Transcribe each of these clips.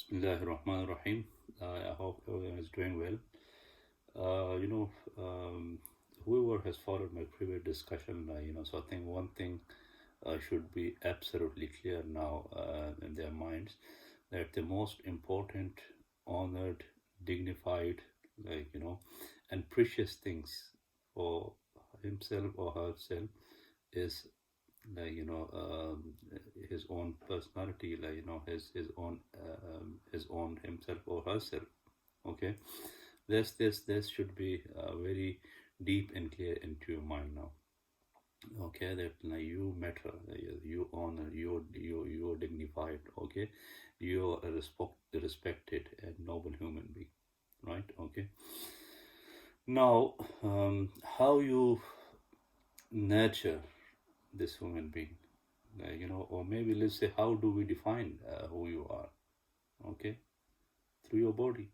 Bismillahirrahmanirrahim. I hope everyone is doing well. Uh, you know, um, Whoever has followed my previous discussion, so I think one thing should be absolutely clear now in their minds that the most important, honored, dignified, and precious things for himself or herself is his own personality, his own himself or herself. Okay, this should be very deep and clear into your mind now. Okay, that you matter, you honor, you're dignified. Okay, you're a respected and noble human being, right? Okay, now how you nurture this human being, or maybe let's say, how do we define who you are? Okay, through your body.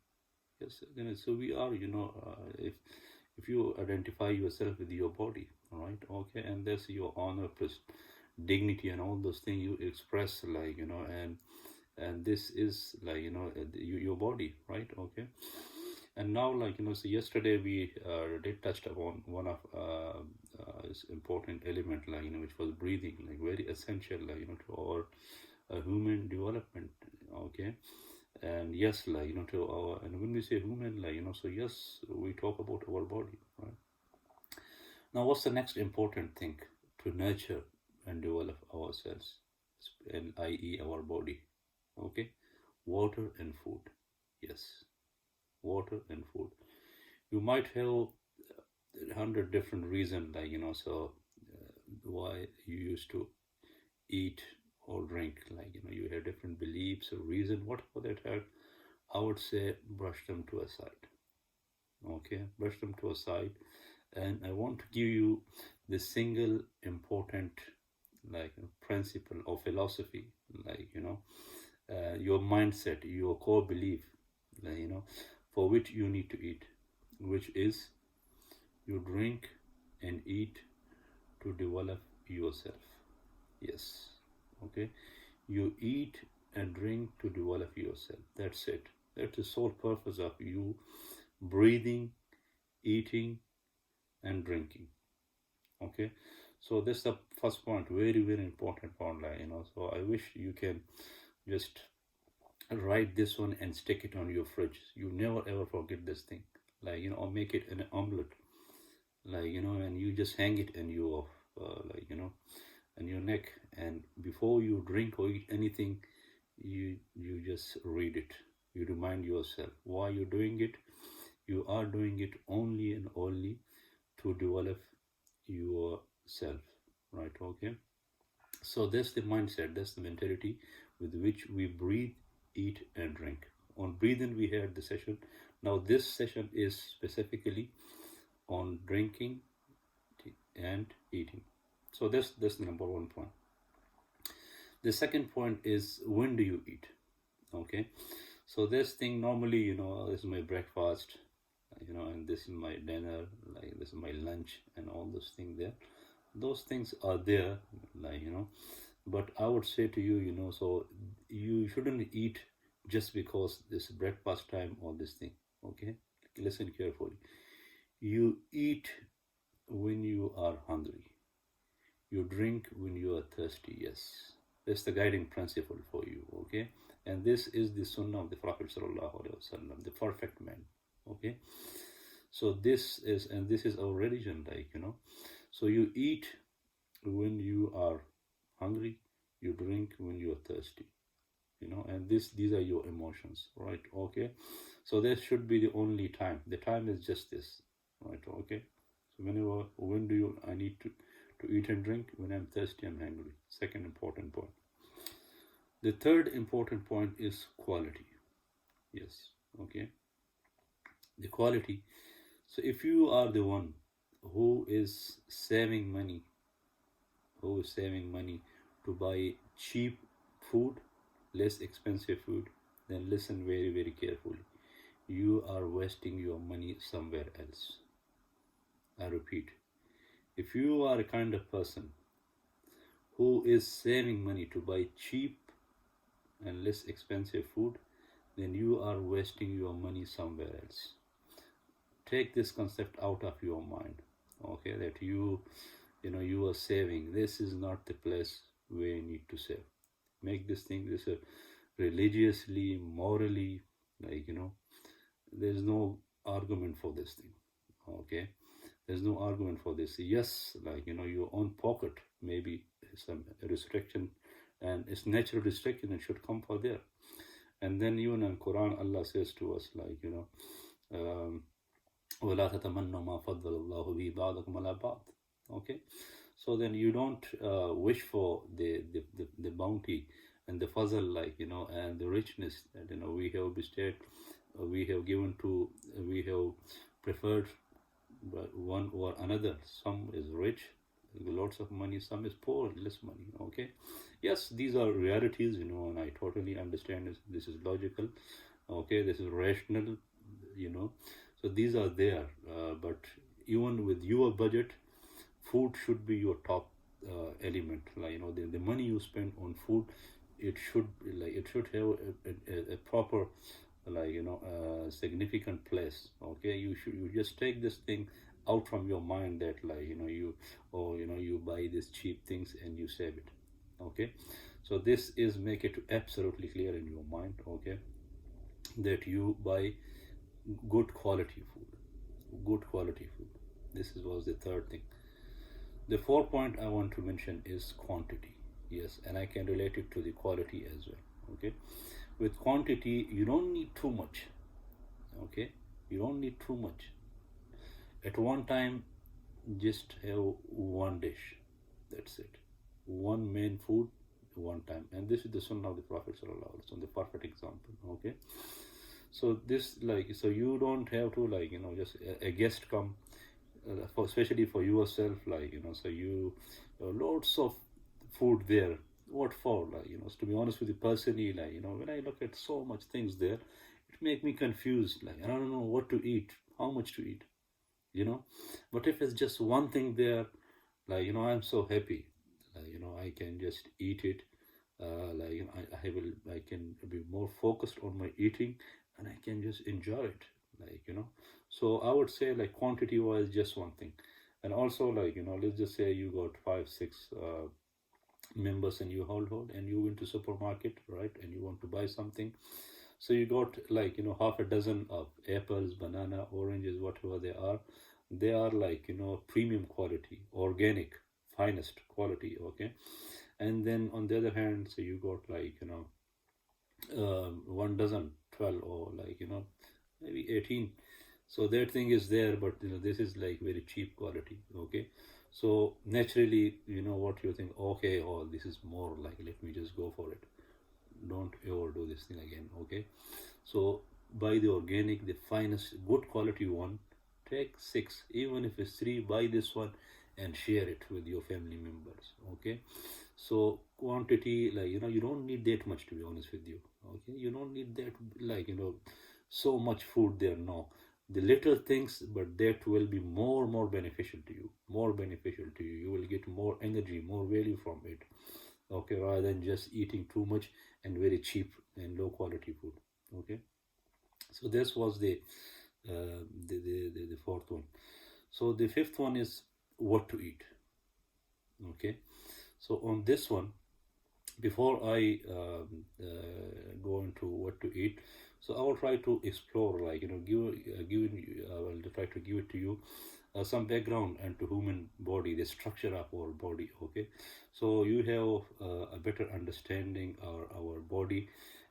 Yes, so we are, if you identify yourself with your body, all right, okay, and that's your honor plus dignity and all those things you express, and this is your body, right? Okay, and now, so yesterday we did touched upon one of this important element, which was breathing, like very essential, to our human development. Okay, and yes, to our, and when we say human, so yes, we talk about our body, right? Now, what's the next important thing to nurture and develop ourselves, and i.e. our body? Okay, water and food. Yes, water and food. You might have 100 different reasons, why you used to eat or drink, you have different beliefs or reason, whatever that are. I would say brush them to a side. Okay, brush them to a side, and I want to give you the single important principle or philosophy, your mindset, your core belief, for which you need to eat, which is you drink and eat to develop yourself. Yes, okay, you eat and drink to develop yourself. That's it. That's the sole purpose of you breathing, eating, and drinking. Okay, so this is the first point, very very important point. So I wish you can just write this one and stick it on your fridge. You never ever forget this thing. Or make it an omelet. And you just hang it in your in your neck, and before you drink or eat anything, you just read it. You remind yourself why you're doing it. You are doing it only and only to develop yourself, right? Okay, so that's the mindset, that's the mentality with which we breathe, eat, and drink. On breathing we had the session. Now this session is specifically on drinking and eating. So that's the number one point. The second point is, when do you eat? Okay, so this thing normally, this is my breakfast, and this is my dinner, this is my lunch, and all those things there. Those things are there, but I would say to you, so you shouldn't eat just because this breakfast time or this thing. Okay, listen carefully. You eat when you are hungry. You drink when you are thirsty. Yes, that's the guiding principle for you. Okay, and this is the sunnah of the Prophet sallallahu alaihi wasallam, the perfect man. Okay, so this is our religion, so you eat when you are hungry, you drink when you are thirsty, and these are your emotions, right? Okay, so this should be the only time. The time is just this, right? Okay, so when do you I need to eat and drink? When I'm thirsty, I'm hungry. Second important point. The third important point is quality. Yes, okay, the quality. So if you are the one who is saving money, to buy cheap food, less expensive food, then listen very very carefully. You are wasting your money somewhere else. I repeat, if you are a kind of person who is saving money to buy cheap and less expensive food, then you are wasting your money somewhere else. Take this concept out of your mind, okay, that you are saving. This is not the place where you need to save. Make this thing, this religiously, morally, like, there's no argument for this thing, okay. There's no argument for this. Yes, like, your own pocket, maybe some restriction, and it's natural restriction, it should come for there. And then even in Quran, Allah says to us, like, um, وَلَا تَتَمَنَّوا مَا فَضَّلَ اللَّهُ بِهِ بَعْضَكُمْ عَلَى بَعْضٍ. Okay, so then you don't wish for the bounty and the fazl, like, and the richness that we have bestowed, we have given to, we have preferred one or another. Some is rich, lots of money, some is poor, less money. Okay, yes, these are realities, and I totally understand this is logical. Okay, this is rational, you know so these are there, but even with your budget, food should be your top element. Like, the money you spend on food, it should be like, it should have a proper, like, significant place. Okay, you just take this thing out from your mind, that, like, you buy these cheap things and you save it. Okay, so this is, make it absolutely clear in your mind, okay, that you buy good quality food. Good quality food. Was the third thing. The fourth point I want to mention is quantity. Yes, and I can relate it to the quality as well. Okay, with quantity, you don't need too much. Okay, you don't need too much. At one time, just have one dish. That's it. One main food, one time. And this is the sunnah of the Prophet sallallahu alaihi wasallam, the perfect example. Okay, so this, like, so you don't have to, like, just a guest come, especially for yourself, like, so you lots of food there. What for? Like, to be honest with you personally, like, when I look at so much things there, it make me confused. Like, I don't know what to eat, how much to eat, but if it's just one thing there, like, I'm so happy. Like, I can just eat it. Like, I can be more focused on my eating, and I can just enjoy it. Like, so I would say, like, quantity wise, just one thing. And also, like, let's just say you got 5 6 members in your household, and you went to supermarket, right, and you want to buy something. So you got, like, half a dozen of apples, banana, oranges, whatever they are. They are, like, premium quality, organic, finest quality. Okay, and then on the other hand, so you got, like, 1 dozen, 12, or, like, maybe 18. So that thing is there, but this is, like, very cheap quality. Okay, so naturally, what you think, okay, oh, this is more, like, let me just go for it. Don't ever do this thing again. Okay, so buy the organic, the finest, good quality one. Take 6, even if it's 3, buy this one and share it with your family members. Okay, so quantity, like, you don't need that much, to be honest with you. Okay, you don't need that, like, so much food there. No, the little things, but that will be more beneficial to you, more beneficial to you. You will get more energy, more value from it. Okay, rather than just eating too much and very cheap and low quality food. Okay, so this was the fourth one. So the fifth one is what to eat. Okay, so on this one, before I go into what to eat, so I will try to explore, like, I will try to give it to you some background into human body, the structure of our body. Okay, so you have a better understanding of our body,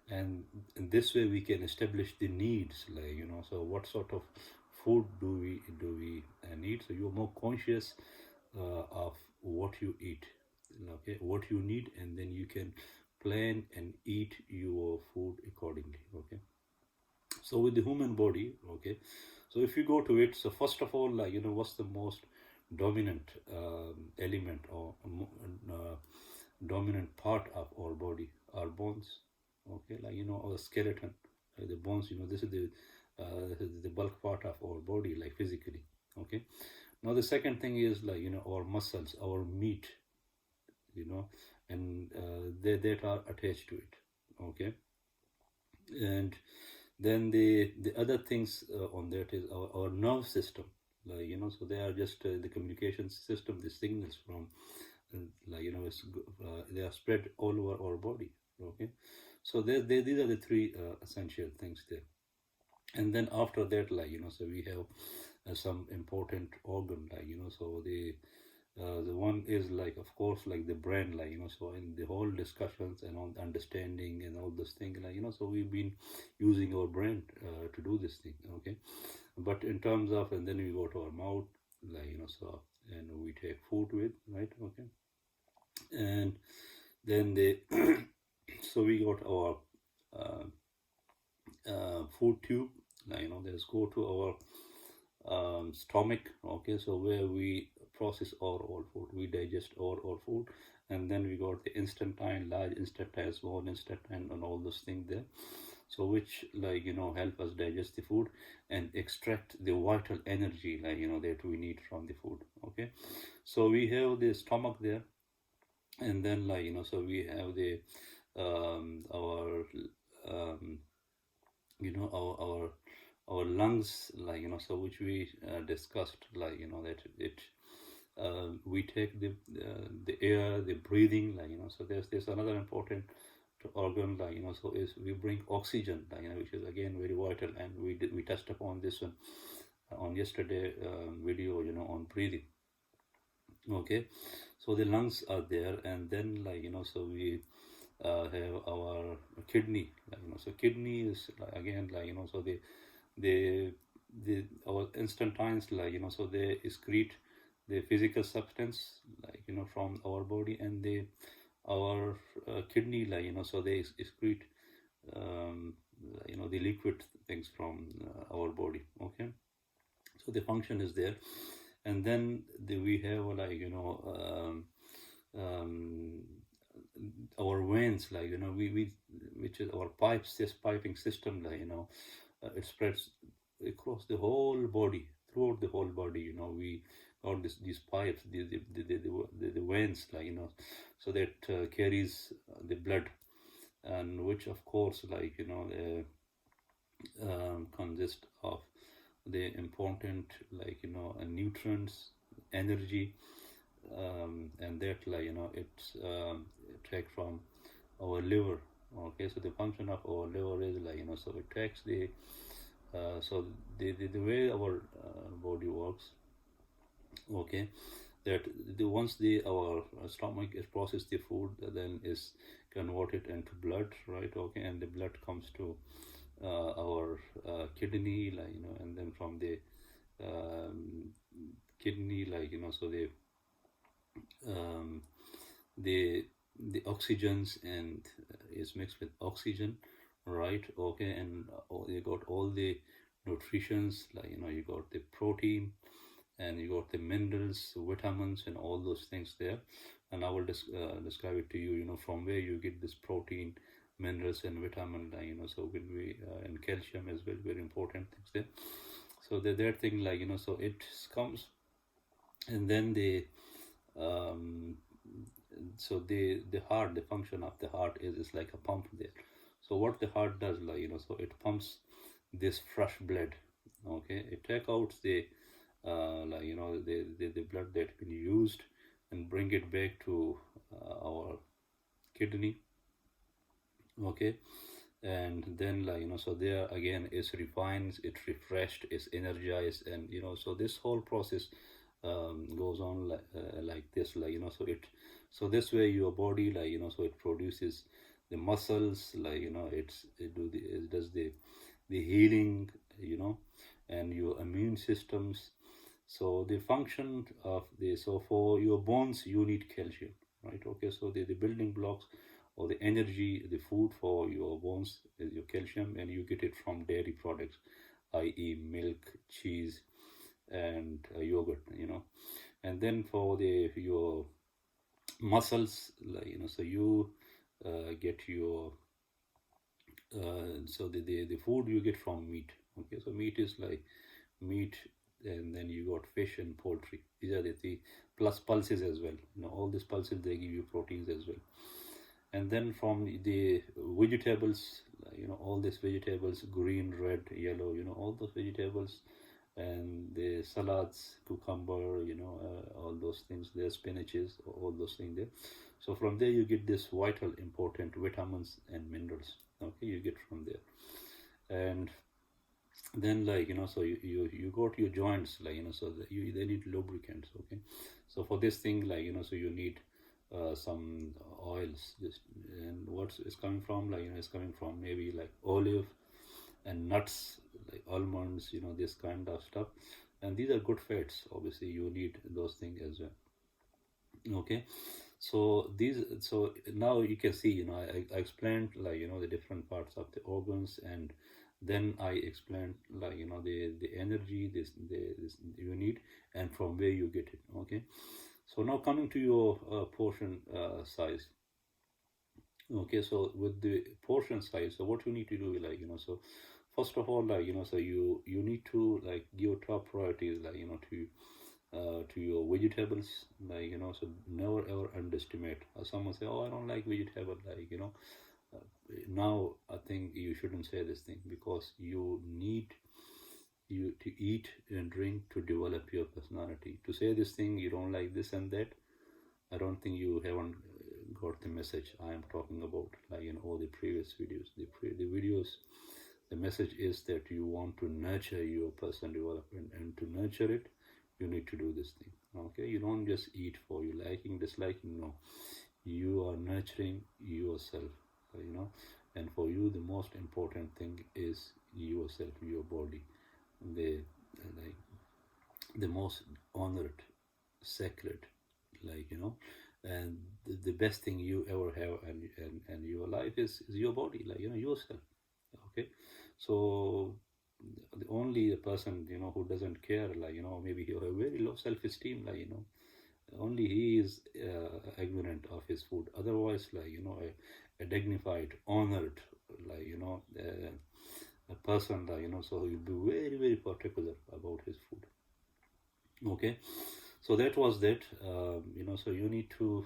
and in this way we can establish the needs, like, so what sort of food do we need, so you're more conscious of what you eat, okay, what you need, and then you can plan and eat your food accordingly. Okay, so with the human body, okay, so if you go to it, so first of all, like, what's the most dominant element, or dominant part of our body? Our bones. Okay, like, our skeleton, the bones, this is the bulk part of our body, like, physically. Okay, now the second thing is, like, our muscles, our meat, and they that are attached to it. Okay, And then the other things on that is our nerve system, like so they are just the communication system, the signals from they are spread all over our body. Okay, so these are the three essential things there. And then after that, so we have some important organ, so the one is, like, of course, like the brain, so in the whole discussions and on understanding and all those things, so we've been using our brain to do this thing. Okay, but in terms of, and then we go to our mouth, so, and we take food with, right? Okay, and then the so we got our uh, food tube, let's go to our stomach. Okay, so where we process our food, we digest our food. And then we got the intestine, large intestine, small intestine, and all those things there, so which, help us digest the food and extract the vital energy, that we need from the food. Okay, so we have the stomach there. And then, so we have the our um, our lungs, so which we discussed, that it we take the air, the breathing, so there's another important organ, so is we bring oxygen, which is again very vital, and we touched upon this one on yesterday video, on breathing. Okay, so the lungs are there. And then, so we have our kidney, so kidney is, again, so the our intestines, so they excrete the physical substance, from our body. And they our kidney, so they excrete the liquid things from our body. Okay, so the function is there. And then we have, um, our veins, we which is our pipes, this piping system, it spreads across the whole body, throughout the whole body. We got these pipes, the veins, so that carries the blood, and which, of course, consist of the important, nutrients, energy, and that, it's take from our liver. Okay, so the function of our liver is, so it takes so the way our body works. Okay, that once our stomach is processed the food, then is converted into blood, right? Okay, and the blood comes to our kidney, and then from the um, kidney, so um, the the oxygens and is mixed with oxygen, right? Okay, and you got all the nutritions, you got the protein, and you got the minerals, vitamins, and all those things there. And I will describe it to you, from where you get this protein, minerals, and vitamin, so will we and calcium is very, very important things there. So that thing, so it comes. And then um, so the heart, the function of the heart is like a pump there. So what the heart does, so it pumps this fresh blood. Okay, it take out the the blood that been used, and bring it back to our kidney. Okay, and then, so there again is refined, it's refreshed, it's energized. And so this whole process goes on like this, so so this way your body, so it produces the muscles, it does the healing, and your immune systems. So the function of so for your bones you need calcium, right? Okay, so the building blocks or the energy, the food for your bones is your calcium, and you get it from dairy products, i.e. milk, cheese, and yogurt, And then for your muscles, so you get your so the food you get from meat. Okay, so meat is like meat, and then you got fish and poultry. These are the three, plus pulses as well. All these pulses, they give you proteins as well. And then from the vegetables, all these vegetables, green, red, yellow, all those vegetables, and the salads, cucumber, all those things there, spinaches, all those things there. So from there you get this vital, important vitamins and minerals. Okay, you get from there. And then so you go to your joints, so they need lubricants. Okay, so for this thing, so you need some oils, just, and what's is coming from, it's coming from maybe like olive and nuts like almonds, this kind of stuff. And these are good fats, obviously you need those things as well. Okay, so now you can see, I explained the different parts of the organs, and then I explained the energy this you need, and from where you get it. Okay, so now coming to your portion size. Okay, so with the portion size, so what you need to do, so first of all, so you need to give top priorities, to your vegetables, so never ever underestimate. Someone say, oh, I don't like vegetable, uh, now I think you shouldn't say this thing, because you need you to eat and drink to develop your personality. To say this thing, you don't like this and that, I don't think you haven't got the message I am talking about, in all the previous videos. The videos, the message is that you want to nurture your personal development, and to nurture it, you need to do this thing. Okay, you don't just eat for you liking, disliking. No, you are nurturing yourself. And for you, the most important thing is yourself, your body, the like the most honored, sacred, and the best thing you ever have, and your life is your body, yourself. Okay, so the only person who doesn't care, maybe he have very low self-esteem, only he is ignorant of his food. Otherwise, a dignified, honored, a person, so he'll be very very particular about his food. Okay, so that was that. So you need to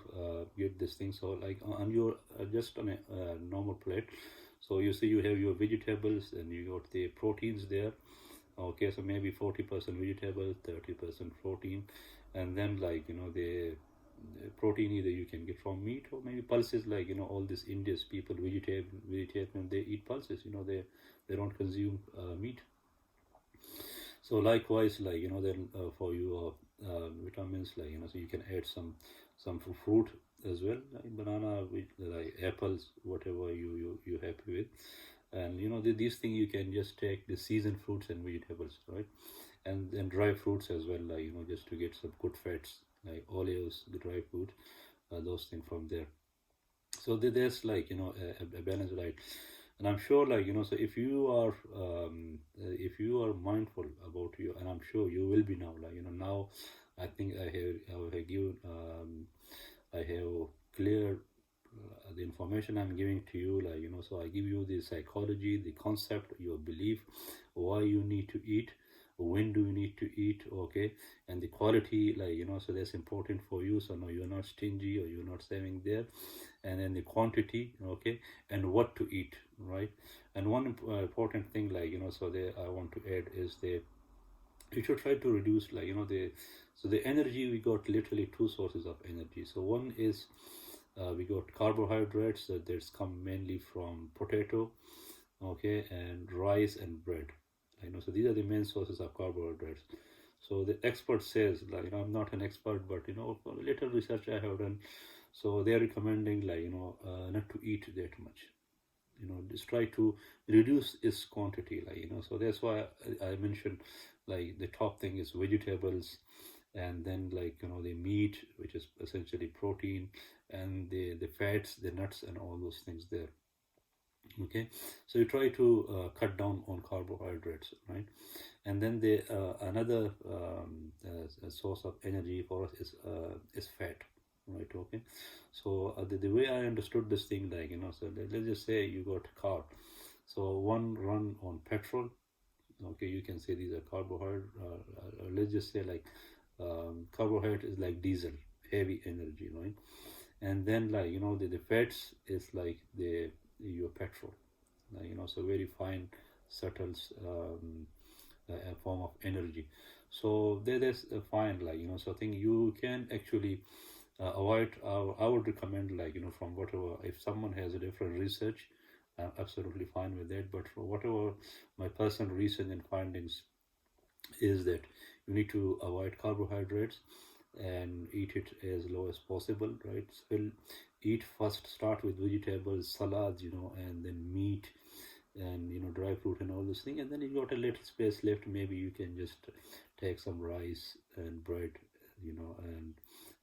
get this thing. So on your just on a normal plate, so you see you have your vegetables, and you got the proteins there. Okay, so maybe 40% vegetable, 30% protein, and then the protein either you can get from meat, or maybe pulses, all these Indians people, vegetarian, they eat pulses. They don't consume meat. So likewise, then for your vitamins, so you can add some fruit as well, like banana, like apples, whatever you happy with. And these things you can just take the seasoned fruits and vegetables, right? And then dry fruits as well, just to get some good fats, like olives, the dry fruit, those things from there. So there's a balanced diet. And I'm sure, so if you are mindful about you, and I'm sure you will be now, now I think I have given I have clear the information I'm giving to you, so I give you the psychology, the concept, your belief, why you need to eat, when do you need to eat. Okay, and the quality, so that's important for you, so no, you're not stingy, or you're not saving there. And then the quantity, okay, and what to eat, right? And one important thing, so there I want to add is you should try to reduce, the energy, we got literally two sources of energy. So one is we got carbohydrates that's come mainly from potato, okay, and rice and bread. So these are the main sources of carbohydrates. So the expert says, I'm not an expert, but for a little research I have done, so they're recommending, not to eat that much. Just try to reduce its quantity, so that's why I mentioned, the top thing is vegetables, and then the meat, which is essentially protein, and the fats, the nuts, and all those things there. Okay, so you try to cut down on carbohydrates, right? And then the another source of energy for us is fat, right? Okay, so the way I understood this thing, so let's just say you got a car, so one run on petrol. Okay, you can say these are carbohydrate, let's just say carbohydrate is like diesel, heavy energy, right? And then the fats is like your petrol, so very fine, subtle, a form of energy. So there's a fine, so I think you can actually avoid. I would recommend, from whatever, if someone has a different research, I'm absolutely fine with that. But for whatever my personal research and findings is that you need to avoid carbohydrates and eat it as low as possible, right? So we'll eat first, start with vegetables, salads, and then meat and dry fruit and all those things, and then you got a little space left, maybe you can just take some rice and bread, and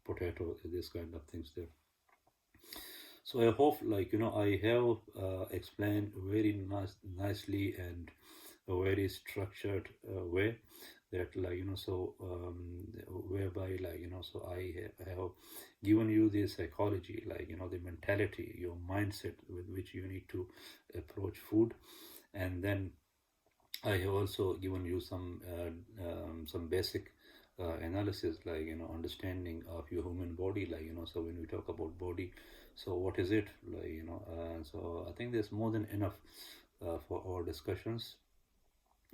potato, this kind of things there. So I hope, I have explained very nicely and a very structured way that, whereby, so have given you the psychology, the mentality, your mindset with which you need to approach food. And then I have also given you some basic analysis, understanding of your human body, so when we talk about body, so what is it, so I think there's more than enough for our discussions.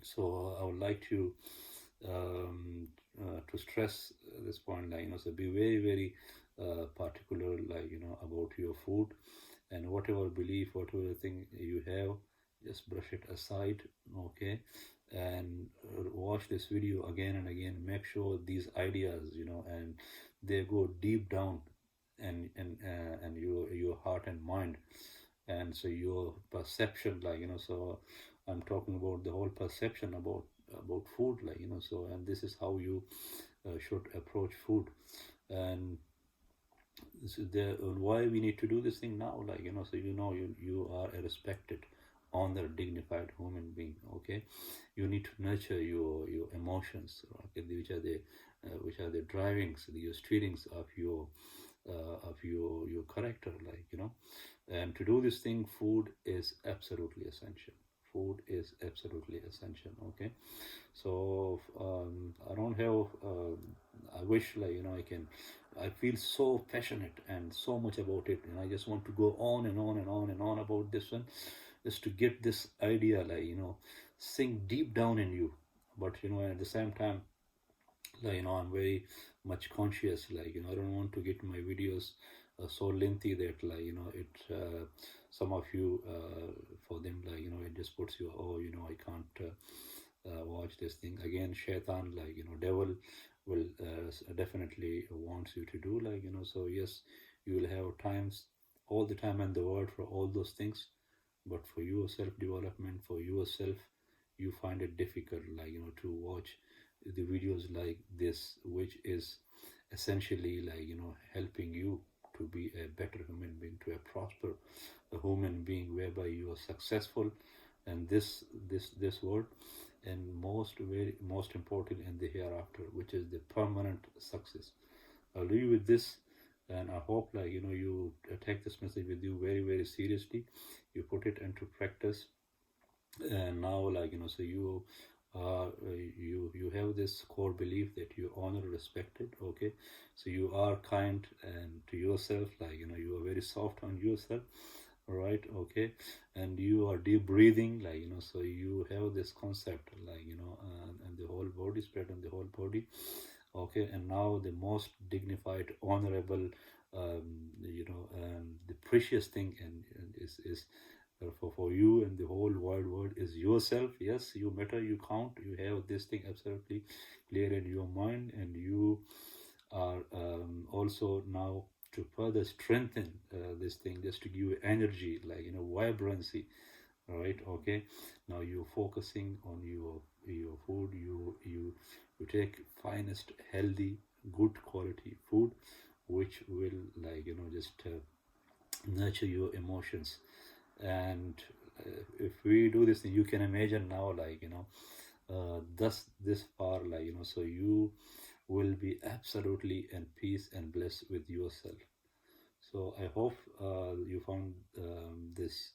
So I would like to stress this point, so be very, very particular, about your food, and whatever belief, whatever thing you have, just brush it aside, okay? And watch this video again and again. Make sure these ideas, and they go deep down, and your heart and mind, and so your perception, so I'm talking about the whole perception about food, so, and this is how you should approach food. And this is the why we need to do this thing now, so you are a respected, honored, dignified human being, okay? You need to nurture your emotions, okay, which are the drivings, the steerings of your character, and to do this thing, food is absolutely essential. Food is absolutely essential, okay? So I don't have I wish, I feel so passionate and so much about it, and I just want to go on and on and on and on about this one, just to get this idea, sink deep down in you. But at the same time, I'm very much conscious, I don't want to get my videos so lengthy that, it some of you, for them, it just puts you, oh, I can't watch this thing again. Shaitan, devil will definitely wants you to do, so yes, you will have times, all the time in the world, for all those things, but for your self development, for yourself, you find it difficult, to watch the videos like this, which is essentially, helping you to be a better human being, to a prosper a human being, whereby you are successful in this world, and most important in the hereafter, which is the permanent success. I'll leave you with this, and I hope, you take this message with you very, very seriously. You put it into practice, and now, so you have this core belief that you honor, respected, okay? So you are kind and to yourself, you are very soft on yourself, right? Okay, and you are deep breathing, so you have this concept, and the whole body, spread on the whole body, okay? And now the most dignified, honorable, the precious thing, and is for you and the whole wide world, is yourself. Yes, you matter, you count, you have this thing absolutely clear in your mind, and you are also now to further strengthen this thing, just to give you energy, vibrancy, right? Okay, now you're focusing on your food. You take finest, healthy, good quality food, which will, just nurture your emotions. And if we do this thing, you can imagine now, thus this far, so you will be absolutely in peace and bliss with yourself. So I hope you found this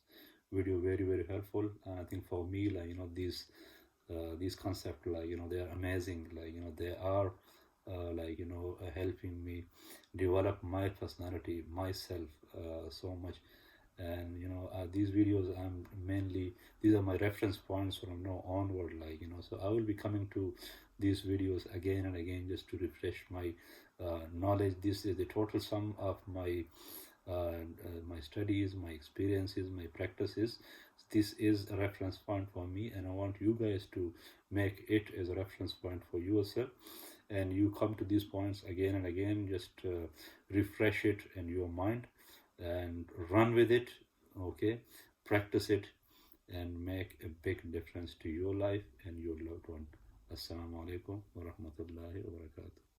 video very, very helpful. And I think for me, these concepts, they are amazing. They are helping me develop my personality, myself, so much. And these videos, these are my reference points from now onward, so I will be coming to these videos again and again just to refresh my knowledge. This is the total sum of my studies, my experiences, my practices. This is a reference point for me, and I want you guys to make it as a reference point for yourself. And you come to these points again and again, just refresh it in your mind and run with it. Okay, practice it and make a big difference to your life and your loved one. Assalamu alaikum wa rahmatullahi wa barakatuh.